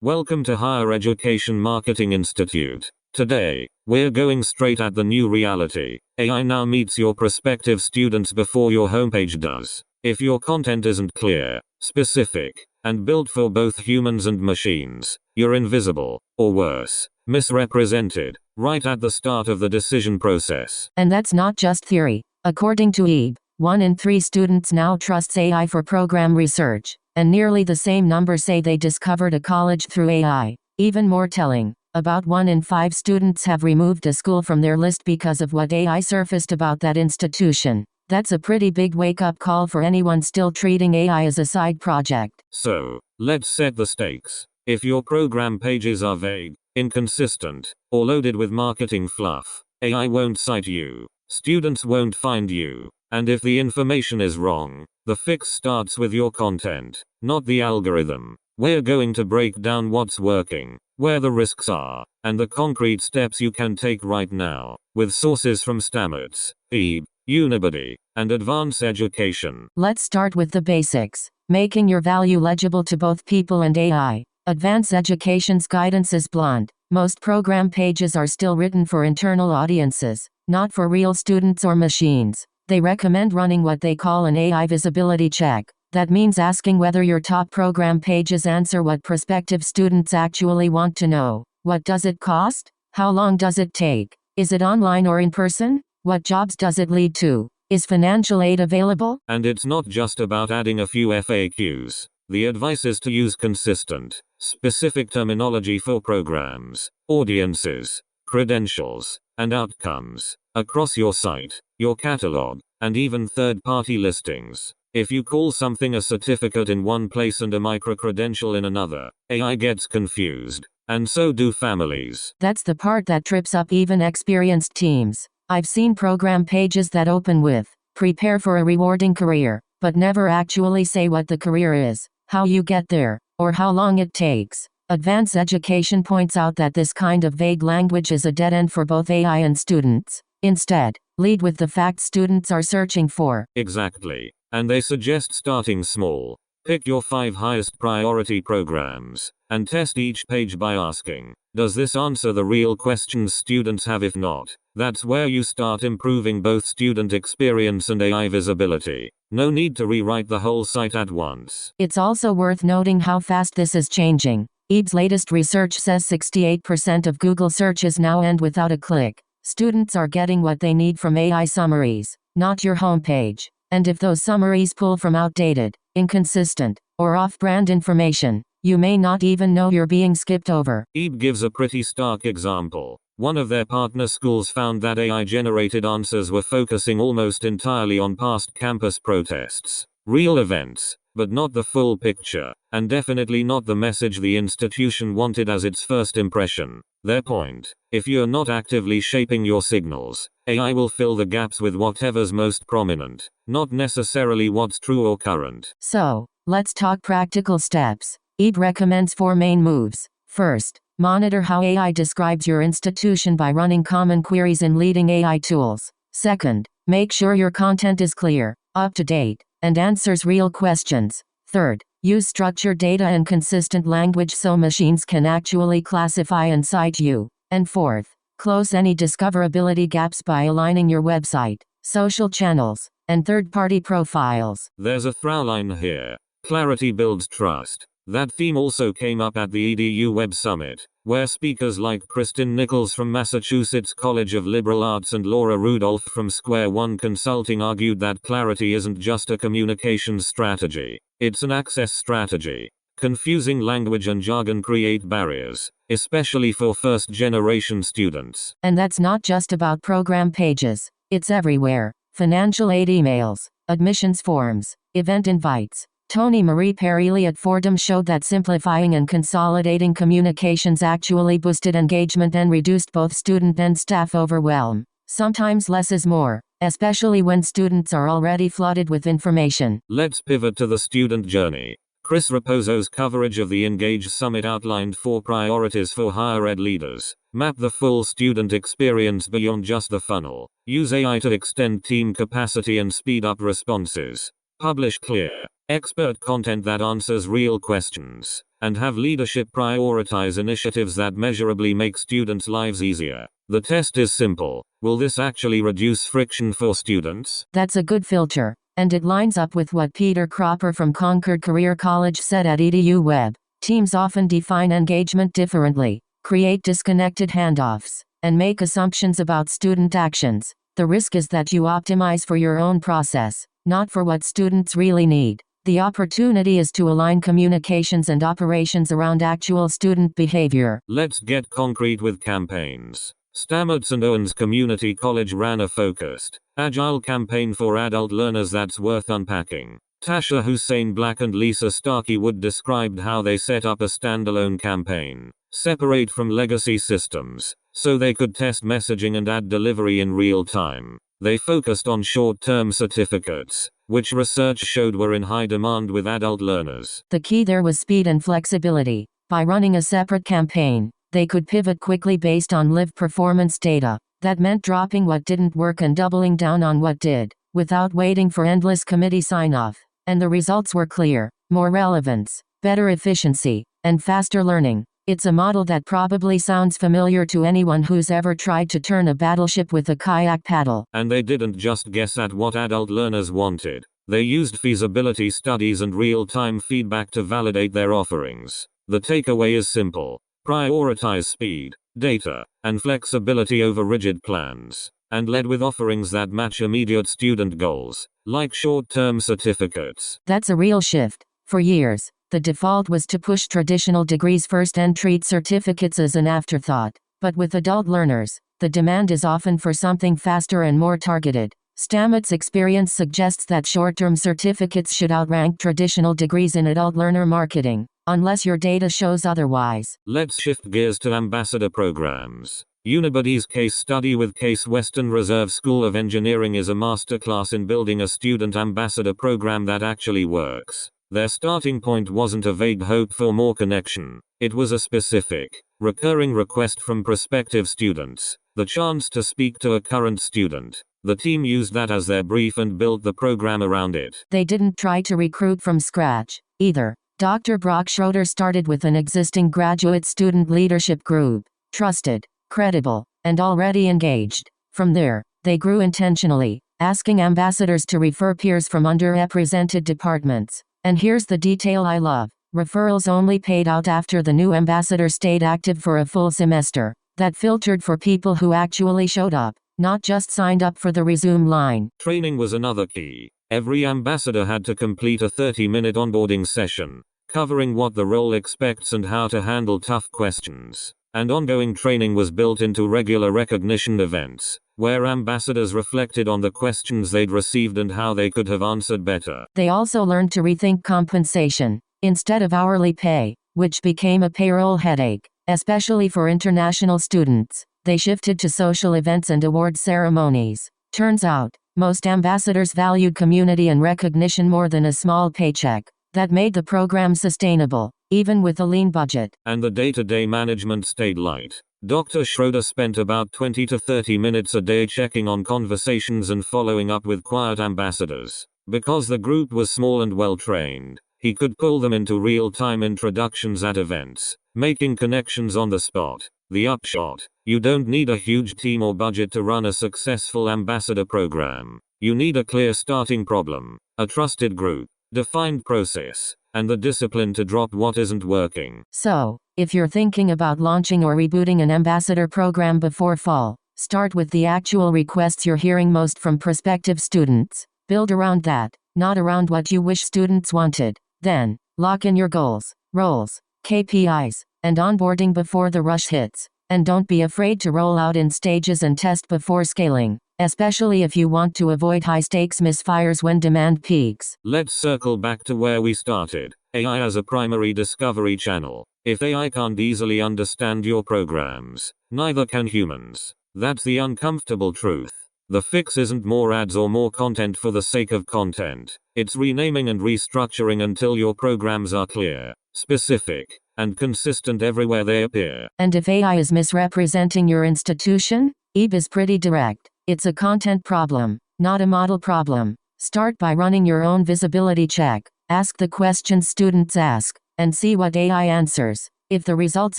Welcome to Higher Education Marketing Institute. Today, we're going straight at the new reality. AI now meets your prospective students before your homepage does. If your content isn't clear, specific, and built for both humans and machines, you're invisible, or worse, misrepresented, right at the start of the decision process. And that's not just theory. According to EB, 1 in 3 students now trusts AI for program research, and nearly the same number say they discovered a college through AI. Even more telling, about 1 in 5 students have removed a school from their list because of what AI surfaced about that institution. That's a pretty big wake-up call for anyone still treating AI as a side project. So, let's set the stakes. If your program pages are vague, inconsistent, or loaded with marketing fluff, AI won't cite you. Students won't find you. And if the information is wrong, the fix starts with your content, not the algorithm. We're going to break down what's working, where the risks are, and the concrete steps you can take right now, with sources from Stamats, EB, Unibuddy, and Advanced Education. Let's start with the basics. Making your value legible to both people and AI. Advanced Education's guidance is blunt. Most program pages are still written for internal audiences, not for real students or machines. They recommend running what they call an AI visibility check. That means asking whether your top program pages answer what prospective students actually want to know. What does it cost? How long does it take? Is it online or in person? What jobs does it lead to? Is financial aid available? And it's not just about adding a few FAQs. The advice is to use consistent, specific terminology for programs, audiences, credentials, and outcomes across your site, your catalog, and even third-party listings. If you call something a certificate in one place and a microcredential in another, AI gets confused, and so do families. That's the part that trips up even experienced teams. I've seen program pages that open with, "Prepare for a rewarding career," but never actually say what the career is, how you get there, or how long it takes. Advanced Education points out that this kind of vague language is a dead end for both AI and students. Instead, lead with the facts students are searching for. Exactly. And they suggest starting small. Pick your 5 highest priority programs, and test each page by asking, does this answer the real questions students have? If not, that's where you start improving both student experience and AI visibility. No need to rewrite the whole site at once. It's also worth noting how fast this is changing. EB's latest research says 68% of Google searches now end without a click. Students are getting what they need from AI summaries, not your homepage. And if those summaries pull from outdated, inconsistent, or off-brand information, you may not even know you're being skipped over. EB gives a pretty stark example. One of their partner schools found that AI-generated answers were focusing almost entirely on past campus protests, real events, but not the full picture, and definitely not the message the institution wanted as its first impression. Their point: if you're not actively shaping your signals, AI will fill the gaps with whatever's most prominent, not necessarily what's true or current. So, let's talk practical steps. EB recommends 4 main moves. First, monitor how AI describes your institution by running common queries in leading AI tools. Second, make sure your content is clear, up to date, and answers real questions. Third, use structured data and consistent language so machines can actually classify and cite you. And fourth, close any discoverability gaps by aligning your website, social channels, and third-party profiles. There's a throughline here. Clarity builds trust. That theme also came up at the EDU Web Summit, where speakers like Kristen Nichols from Massachusetts College of Liberal Arts and Laura Rudolph from Square One Consulting argued that clarity isn't just a communications strategy, it's an access strategy. Confusing language and jargon create barriers, especially for first-generation students. And that's not just about program pages. It's everywhere. Financial aid emails, admissions forms, event invites. Tony Marie Perilli at Fordham showed that simplifying and consolidating communications actually boosted engagement and reduced both student and staff overwhelm. Sometimes less is more, especially when students are already flooded with information. Let's pivot to the student journey. Chris Raposo's coverage of the Engage Summit outlined 4 priorities for higher ed leaders. Map the full student experience beyond just the funnel. Use AI to extend team capacity and speed up responses. Publish clear, expert content that answers real questions, and have leadership prioritize initiatives that measurably make students' lives easier. The test is simple. Will this actually reduce friction for students? That's a good filter, and it lines up with what Peter Cropper from Concord Career College said at EDU Web. Teams often define engagement differently, create disconnected handoffs, and make assumptions about student actions. The risk is that you optimize for your own process, not for what students really need. The opportunity is to align communications and operations around actual student behavior. Let's get concrete with campaigns. Stamats and Owens Community College ran a focused, agile campaign for adult learners that's worth unpacking. Tasha Hussein Black and Lisa Starkey Wood described how they set up a standalone campaign, separate from legacy systems, so they could test messaging and add delivery in real time. They focused on short-term certificates, which research showed were in high demand with adult learners. The key there was speed and flexibility. By running a separate campaign, they could pivot quickly based on live performance data. That meant dropping what didn't work and doubling down on what did, without waiting for endless committee sign-off. And the results were clear: more relevance, better efficiency, and faster learning. It's a model that probably sounds familiar to anyone who's ever tried to turn a battleship with a kayak paddle. And they didn't just guess at what adult learners wanted. They used feasibility studies and real-time feedback to validate their offerings. The takeaway is simple. Prioritize speed, data, and flexibility over rigid plans, and led with offerings that match immediate student goals, like short-term certificates. That's a real shift. For years, the default was to push traditional degrees first and treat certificates as an afterthought. But with adult learners, the demand is often for something faster and more targeted. Stamats' experience suggests that short-term certificates should outrank traditional degrees in adult learner marketing, unless your data shows otherwise. Let's shift gears to ambassador programs. Unibuddy's case study with Case Western Reserve School of Engineering is a masterclass in building a student ambassador program that actually works. Their starting point wasn't a vague hope for more connection. It was a specific, recurring request from prospective students, the chance to speak to a current student. The team used that as their brief and built the program around it. They didn't try to recruit from scratch, either. Dr. Brock Schroeder started with an existing graduate student leadership group, trusted, credible, and already engaged. From there, they grew intentionally, asking ambassadors to refer peers from underrepresented departments. And here's the detail I love. Referrals only paid out after the new ambassador stayed active for a full semester. That filtered for people who actually showed up, not just signed up for the resume line. Training was another key. Every ambassador had to complete a 30-minute onboarding session, covering what the role expects and how to handle tough questions. And ongoing training was built into regular recognition events, where ambassadors reflected on the questions they'd received and how they could have answered better. They also learned to rethink compensation. Instead of hourly pay, which became a payroll headache, especially for international students, they shifted to social events and award ceremonies. Turns out, most ambassadors valued community and recognition more than a small paycheck. That made the program sustainable, even with a lean budget. And the day-to-day management stayed light. Dr. Schroeder spent about 20 to 30 minutes a day checking on conversations and following up with quiet ambassadors. Because the group was small and well-trained, he could pull them into real-time introductions at events, making connections on the spot. The upshot: you don't need a huge team or budget to run a successful ambassador program. You need a clear starting problem, a trusted group, defined process, and the discipline to drop what isn't working. So, if you're thinking about launching or rebooting an ambassador program before fall, start with the actual requests you're hearing most from prospective students. Build around that, not around what you wish students wanted. Then, lock in your goals, roles, KPIs, and onboarding before the rush hits. And don't be afraid to roll out in stages and test before scaling, especially if you want to avoid high-stakes misfires when demand peaks. Let's circle back to where we started. AI as a primary discovery channel. If AI can't easily understand your programs, neither can humans. That's the uncomfortable truth. The fix isn't more ads or more content for the sake of content. It's renaming and restructuring until your programs are clear, specific, and consistent everywhere they appear. And if AI is misrepresenting your institution, EB is pretty direct. It's a content problem, not a model problem. Start by running your own visibility check. Ask the questions students ask, and see what AI answers. If the results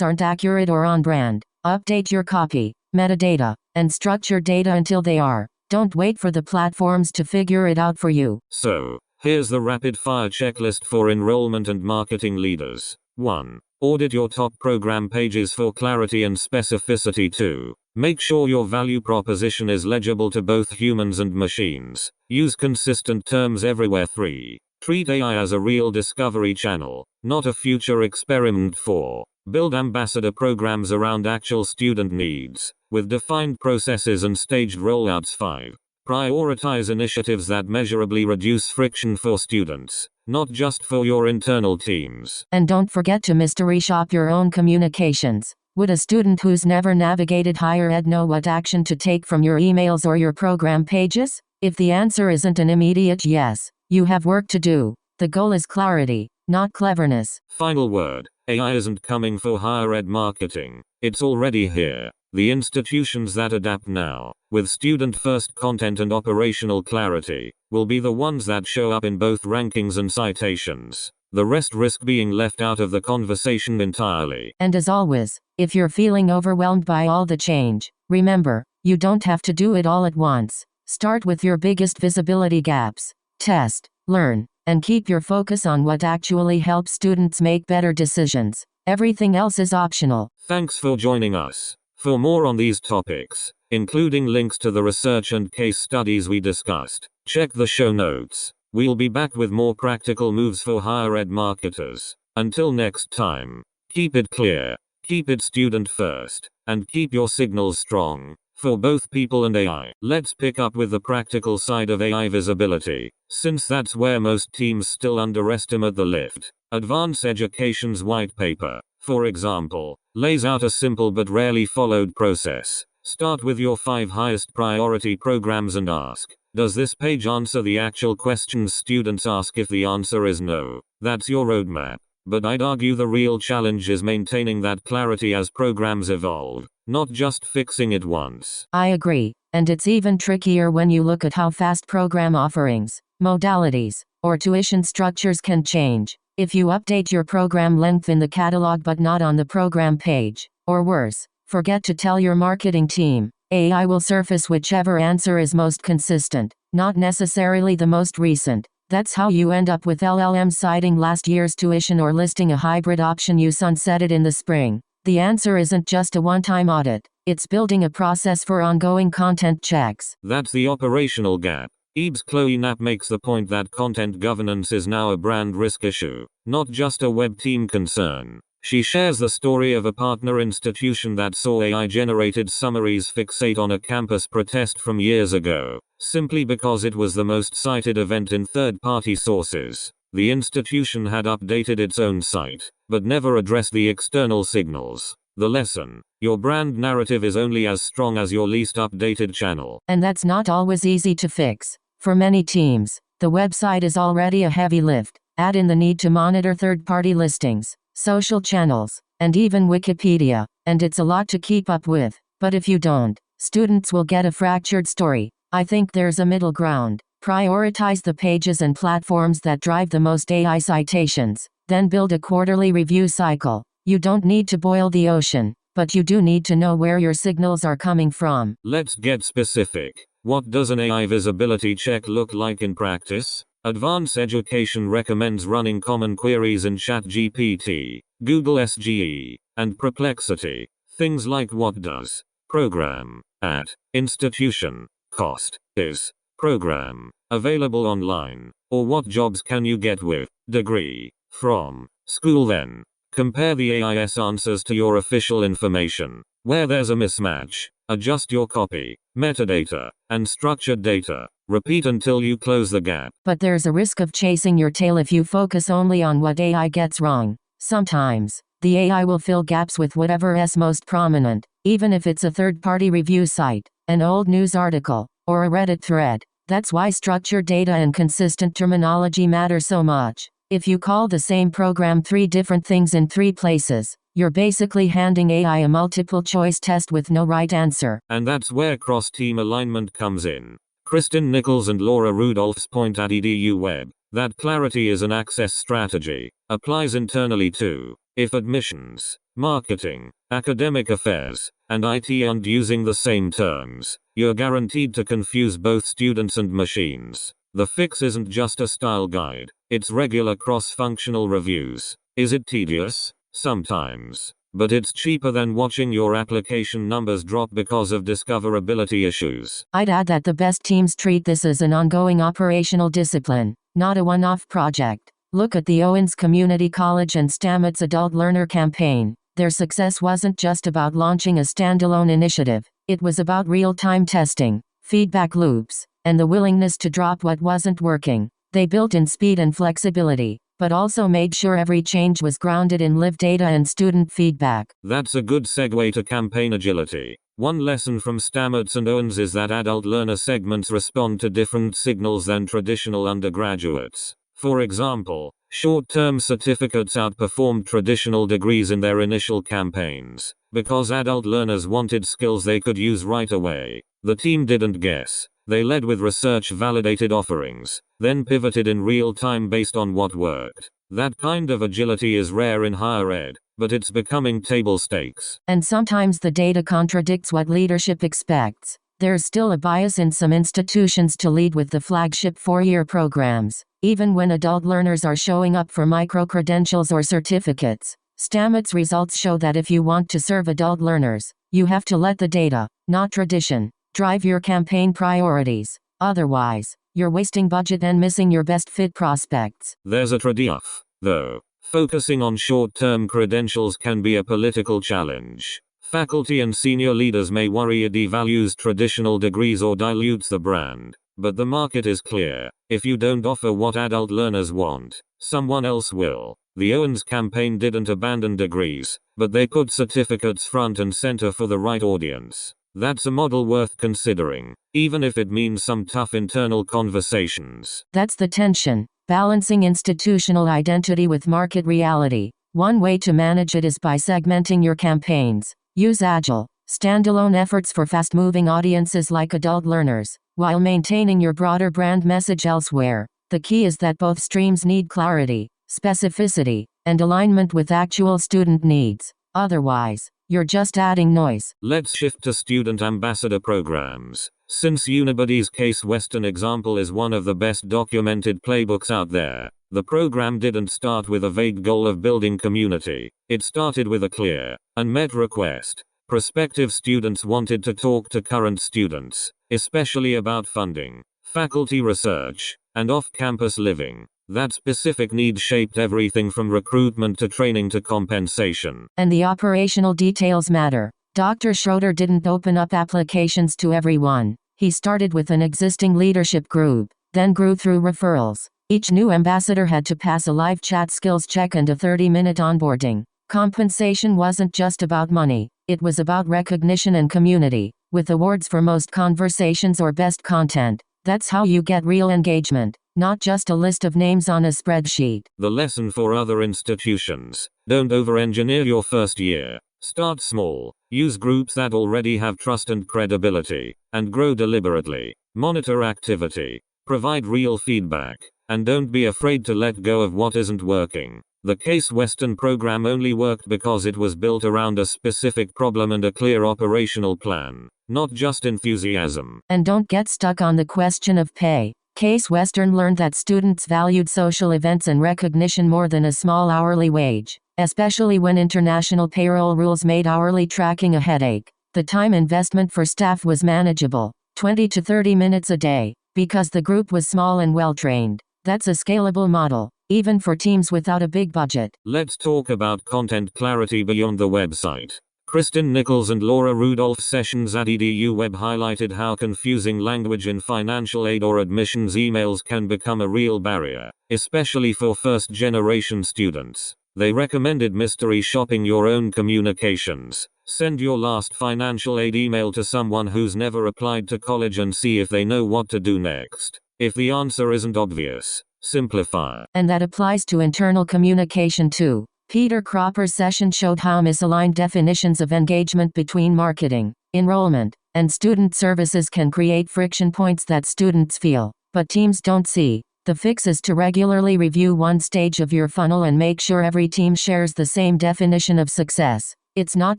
aren't accurate or on brand, update your copy, metadata, and structured data until they are. Don't wait for the platforms to figure it out for you. So, here's the rapid-fire checklist for enrollment and marketing leaders. 1. Audit your top program pages for clarity and specificity. 2. Make sure your value proposition is legible to both humans and machines. Use consistent terms everywhere. 3. Treat AI as a real discovery channel, not a future experiment. 4. Build ambassador programs around actual student needs, with defined processes and staged rollouts. 5. Prioritize initiatives that measurably reduce friction for students, not just for your internal teams. And don't forget to mystery shop your own communications. Would a student who's never navigated higher ed know what action to take from your emails or your program pages? If the answer isn't an immediate yes, you have work to do. The goal is clarity, not cleverness. Final word. AI isn't coming for higher ed marketing. It's already here. The institutions that adapt now, with student-first content and operational clarity, will be the ones that show up in both rankings and citations. The rest risk being left out of the conversation entirely. And as always, if you're feeling overwhelmed by all the change, remember, you don't have to do it all at once. Start with your biggest visibility gaps. Test, learn, and keep your focus on what actually helps students make better decisions. Everything else is optional. Thanks for joining us. For more on these topics, including links to the research and case studies we discussed, check the show notes. We'll be back with more practical moves for higher ed marketers. Until next time, keep it clear, keep it student first, and keep your signals strong, for both people and AI. Let's pick up with the practical side of AI visibility, since that's where most teams still underestimate the lift. Advance Education's white paper, for example, lays out a simple but rarely followed process. Start with your 5 highest priority programs and ask, does this page answer the actual questions students ask? If the answer is no, that's your roadmap. But I'd argue the real challenge is maintaining that clarity as programs evolve, not just fixing it once. I agree, and it's even trickier when you look at how fast program offerings, modalities, or tuition structures can change. If you update your program length in the catalog but not on the program page, or worse, forget to tell your marketing team, AI will surface whichever answer is most consistent, not necessarily the most recent. That's how you end up with LLMs citing last year's tuition or listing a hybrid option you sunsetted in the spring. The answer isn't just a one-time audit, it's building a process for ongoing content checks. That's the operational gap. EBS Chloe Knapp makes the point that content governance is now a brand risk issue, not just a web team concern. She shares the story of a partner institution that saw AI-generated summaries fixate on a campus protest from years ago, simply because it was the most cited event in third-party sources. The institution had updated its own site, but never addressed the external signals. The lesson: your brand narrative is only as strong as your least updated channel. And that's not always easy to fix. For many teams, the website is already a heavy lift. Add in the need to monitor third-party listings, social channels, and even Wikipedia, and it's a lot to keep up with. But if you don't, students will get a fractured story. I think there's a middle ground. Prioritize the pages and platforms that drive the most AI citations, then build a quarterly review cycle. You don't need to boil the ocean, but you do need to know where your signals are coming from. Let's get specific. What does an AI visibility check look like in practice? Advance Education recommends running common queries in ChatGPT, Google SGE, and Perplexity. Things like what does program at institution cost is program available online, or what jobs can you get with degree from school. Then compare the AIS answers to your official information. Where there's a mismatch, adjust your copy, metadata, and structured data. Repeat until you close the gap. But there's a risk of chasing your tail if you focus only on what AI gets wrong. Sometimes, the AI will fill gaps with whatever's most prominent, even if it's a third-party review site, an old news article, or a Reddit thread. That's why structured data and consistent terminology matter so much. If you call the same program 3 different things in 3 places, you're basically handing AI a multiple-choice test with no right answer. And that's where cross-team alignment comes in. Kristen Nichols and Laura Rudolph's point at EDU Web, That clarity is an access strategy. Applies internally too. If admissions, marketing, academic affairs, and IT aren't using the same terms, you're guaranteed to confuse both students and machines. The fix isn't just a style guide, it's regular cross-functional reviews. Is it tedious? Sometimes. But it's cheaper than watching your application numbers drop because of discoverability issues. I'd add that the best teams treat this as an ongoing operational discipline, not a one-off project. Look at the Owens Community College and Stamats Adult Learner campaign. Their success wasn't just about launching a standalone initiative, it was about real-time testing, feedback loops, and the willingness to drop what wasn't working. They built in speed and flexibility, but also made sure every change was grounded in live data and student feedback. That's a good segue to campaign agility. One lesson from Stamats and Owens is that adult learner segments respond to different signals than traditional undergraduates. For example, short-term certificates outperformed traditional degrees in their initial campaigns, because adult learners wanted skills they could use right away. The team didn't guess. They led with research-validated offerings, then pivoted in real time based on what worked. That kind of agility is rare in higher ed, but it's becoming table stakes. And sometimes the data contradicts what leadership expects. There's still a bias in some institutions to lead with the flagship 4-year programs, even when adult learners are showing up for micro-credentials or certificates. Stamats results show that if you want to serve adult learners, you have to let the data, not tradition, drive your campaign priorities. Otherwise, you're wasting budget and missing your best fit prospects. There's a trade-off, though. Focusing on short-term credentials can be a political challenge. Faculty and senior leaders may worry it devalues traditional degrees or dilutes the brand. But the market is clear. If you don't offer what adult learners want, someone else will. The Owens campaign didn't abandon degrees, but they put certificates front and center for the right audience. That's a model worth considering, even if it means some tough internal conversations. That's the tension, balancing institutional identity with market reality. One way to manage it is by segmenting your campaigns. Use Agile, standalone efforts for fast-moving audiences like adult learners, while maintaining your broader brand message elsewhere. The key is that both streams need clarity, specificity, and alignment with actual student needs. Otherwise, you're just adding noise. Let's shift to student ambassador programs. Since Unibuddy's Case Western example is one of the best documented playbooks out there, the program didn't start with a vague goal of building community. It started with a clear, unmet request. Prospective students wanted to talk to current students, especially about funding, faculty research, and off-campus living. That specific need shaped everything from recruitment to training to compensation. And the operational details matter. Dr. Schroeder didn't open up applications to everyone. He started with an existing leadership group, then grew through referrals. Each new ambassador had to pass a live chat skills check and a 30-minute onboarding. Compensation wasn't just about money, it was about recognition and community, with awards for most conversations or best content. That's how you get real engagement, not just a list of names on a spreadsheet. The lesson for other institutions: don't over-engineer your first year. Start small, use groups that already have trust and credibility, and grow deliberately. Monitor activity, provide real feedback, and don't be afraid to let go of what isn't working. The Case Western program only worked because it was built around a specific problem and a clear operational plan, not just enthusiasm. And don't get stuck on the question of pay. Case Western learned that students valued social events and recognition more than a small hourly wage, especially when international payroll rules made hourly tracking a headache. The time investment for staff was manageable, 20 to 30 minutes a day, because the group was small and well-trained. That's a scalable model, even for teams without a big budget. Let's talk about content clarity beyond the website. Kristen Nichols and Laura Rudolph's sessions at EDU Web highlighted how confusing language in financial aid or admissions emails can become a real barrier, especially for first-generation students. They recommended mystery shopping your own communications. Send your last financial aid email to someone who's never applied to college and see if they know what to do next. If the answer isn't obvious, simplify. And that applies to internal communication too. Peter Cropper's session showed how misaligned definitions of engagement between marketing, enrollment, and student services can create friction points that students feel, but teams don't see. The fix is to regularly review one stage of your funnel and make sure every team shares the same definition of success. It's not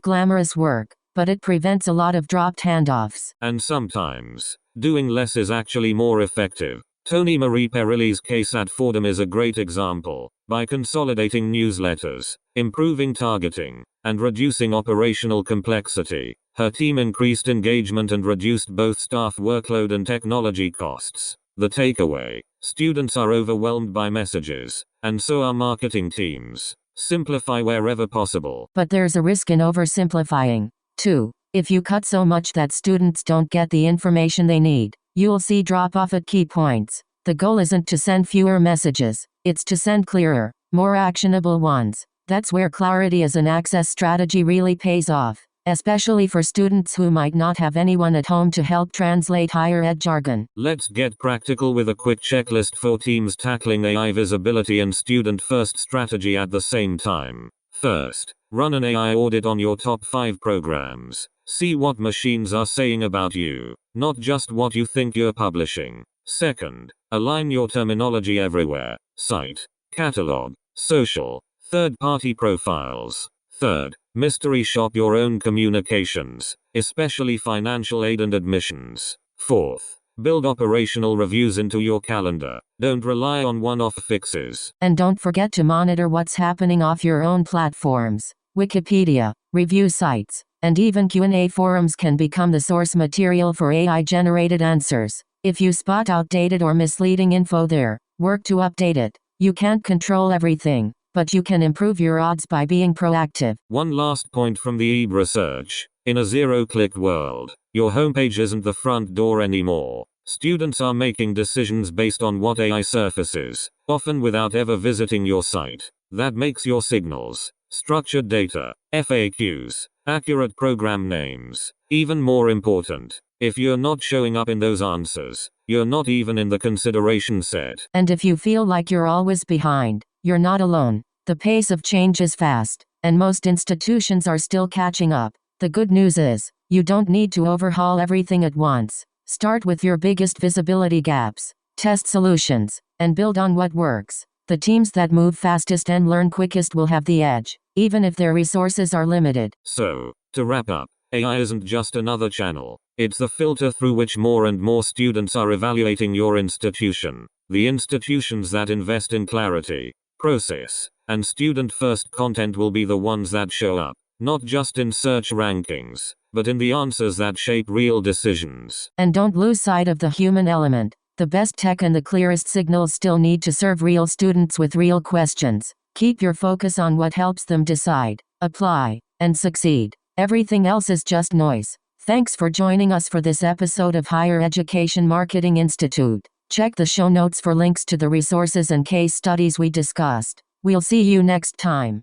glamorous work, but it prevents a lot of dropped handoffs. And sometimes, doing less is actually more effective. Tony Marie Perilli's case at Fordham is a great example. By consolidating newsletters, improving targeting, and reducing operational complexity, her team increased engagement and reduced both staff workload and technology costs. The takeaway: students are overwhelmed by messages, and so are marketing teams. Simplify wherever possible. But there's a risk in oversimplifying, too. If you cut so much that students don't get the information they need, you'll see drop-off at key points. The goal isn't to send fewer messages, it's to send clearer, more actionable ones. That's where clarity as an access strategy really pays off, especially for students who might not have anyone at home to help translate higher ed jargon. Let's get practical with a quick checklist for teams tackling AI visibility and student-first strategy at the same time. First, run an AI audit on your top 5 programs. See what machines are saying about you, not just what you think you're publishing. Second, align your terminology everywhere: site, catalog, social, third-party profiles. Third, mystery shop your own communications, especially financial aid and admissions. Fourth, build operational reviews into your calendar. Don't rely on one-off fixes. And don't forget to monitor what's happening off your own platforms. Wikipedia, review sites, and even Q&A forums can become the source material for AI-generated answers. If you spot outdated or misleading info there, work to update it. You can't control everything, but you can improve your odds by being proactive. One last point from the EB research: in a zero-click world, your homepage isn't the front door anymore. Students are making decisions based on what AI surfaces, often without ever visiting your site. That makes your signals, structured data, FAQs, accurate program names, even more important. If you're not showing up in those answers, you're not even in the consideration set. And if you feel like you're always behind, you're not alone. The pace of change is fast, and most institutions are still catching up. The good news is, you don't need to overhaul everything at once. Start with your biggest visibility gaps, test solutions, and build on what works. The teams that move fastest and learn quickest will have the edge, even if their resources are limited. So, to wrap up, AI isn't just another channel. It's the filter through which more and more students are evaluating your institution. The institutions that invest in clarity, process, and student-first content will be the ones that show up, not just in search rankings, but in the answers that shape real decisions. And don't lose sight of the human element. The best tech and the clearest signals still need to serve real students with real questions. Keep your focus on what helps them decide, apply, and succeed. Everything else is just noise. Thanks for joining us for this episode of Higher Education Marketing Institute. Check the show notes for links to the resources and case studies we discussed. We'll see you next time.